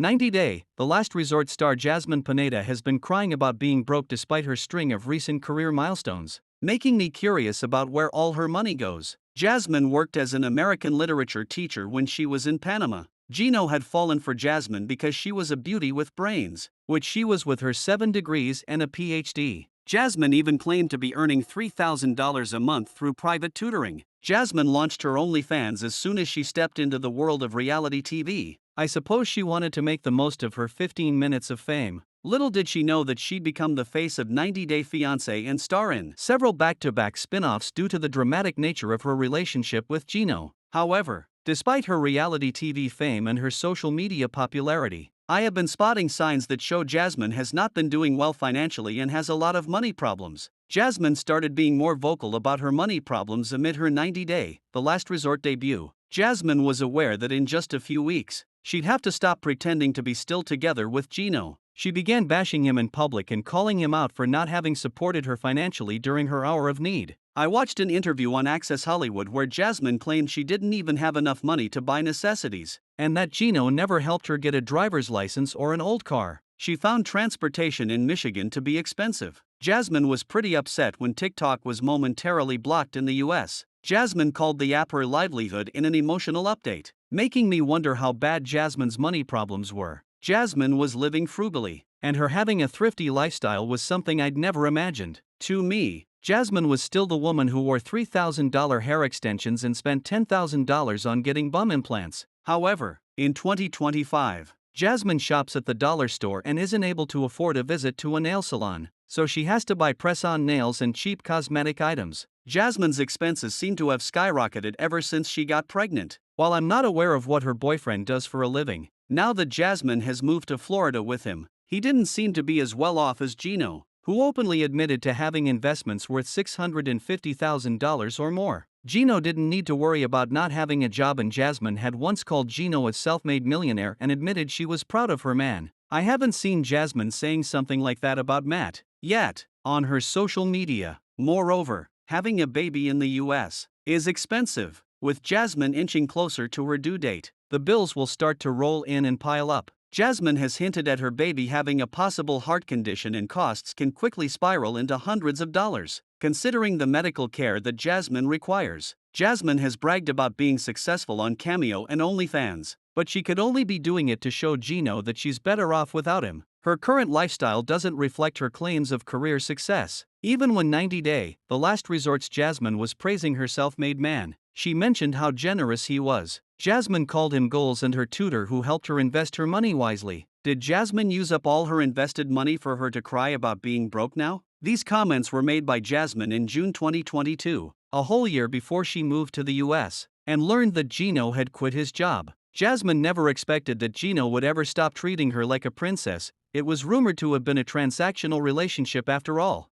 90 Day, the Last Resort star Jasmine Pineda has been crying about being broke despite her string of recent career milestones, making me curious about where all her money goes. Jasmine worked as an American literature teacher when she was in Panama. Gino had fallen for Jasmine because she was a beauty with brains, which she was with her 7 degrees and a PhD. Jasmine even claimed to be earning $3,000 a month through private tutoring. Jasmine launched her OnlyFans as soon as she stepped into the world of reality TV. I suppose she wanted to make the most of her 15 minutes of fame. Little did she know that she'd become the face of 90 Day Fiancé and star in several back-to-back spin-offs due to the dramatic nature of her relationship with Gino. However, despite her reality TV fame and her social media popularity, I have been spotting signs that show Jasmine has not been doing well financially and has a lot of money problems. Jasmine started being more vocal about her money problems amid her 90 Day, The Last Resort debut. Jasmine was aware that in just a few weeks, she'd have to stop pretending to be still together with Gino. She began bashing him in public and calling him out for not having supported her financially during her hour of need. I watched an interview on Access Hollywood where Jasmine claimed she didn't even have enough money to buy necessities, and that Gino never helped her get a driver's license or an old car. She found transportation in Michigan to be expensive. Jasmine was pretty upset when TikTok was momentarily blocked in the US. Jasmine called the app her livelihood in an emotional update, making me wonder how bad Jasmine's money problems were. Jasmine was living frugally, and her having a thrifty lifestyle was something I'd never imagined. To me, Jasmine was still the woman who wore $3,000 hair extensions and spent $10,000 on getting bum implants. However, in 2025, Jasmine shops at the dollar store and isn't able to afford a visit to a nail salon, so she has to buy press-on nails and cheap cosmetic items. Jasmine's expenses seem to have skyrocketed ever since she got pregnant. While I'm not aware of what her boyfriend does for a living, now that Jasmine has moved to Florida with him, he didn't seem to be as well off as Gino, who openly admitted to having investments worth $650,000 or more. Gino didn't need to worry about not having a job, and Jasmine had once called Gino a self-made millionaire and admitted she was proud of her man. I haven't seen Jasmine saying something like that about Matt yet on her social media. Moreover, having a baby in the US is expensive. With Jasmine inching closer to her due date, the bills will start to roll in and pile up. Jasmine has hinted at her baby having a possible heart condition, and costs can quickly spiral into hundreds of dollars, considering the medical care that Jasmine requires. Jasmine has bragged about being successful on Cameo and OnlyFans, but she could only be doing it to show Gino that she's better off without him. Her current lifestyle doesn't reflect her claims of career success. Even when 90 Day, The Last Resort's Jasmine was praising her self-made man, she mentioned how generous he was. Jasmine called him goals and her tutor who helped her invest her money wisely. Did Jasmine use up all her invested money for her to cry about being broke now? These comments were made by Jasmine in June 2022, a whole year before she moved to the US and learned that Gino had quit his job. Jasmine never expected that Gino would ever stop treating her like a princess. It was rumored to have been a transactional relationship after all.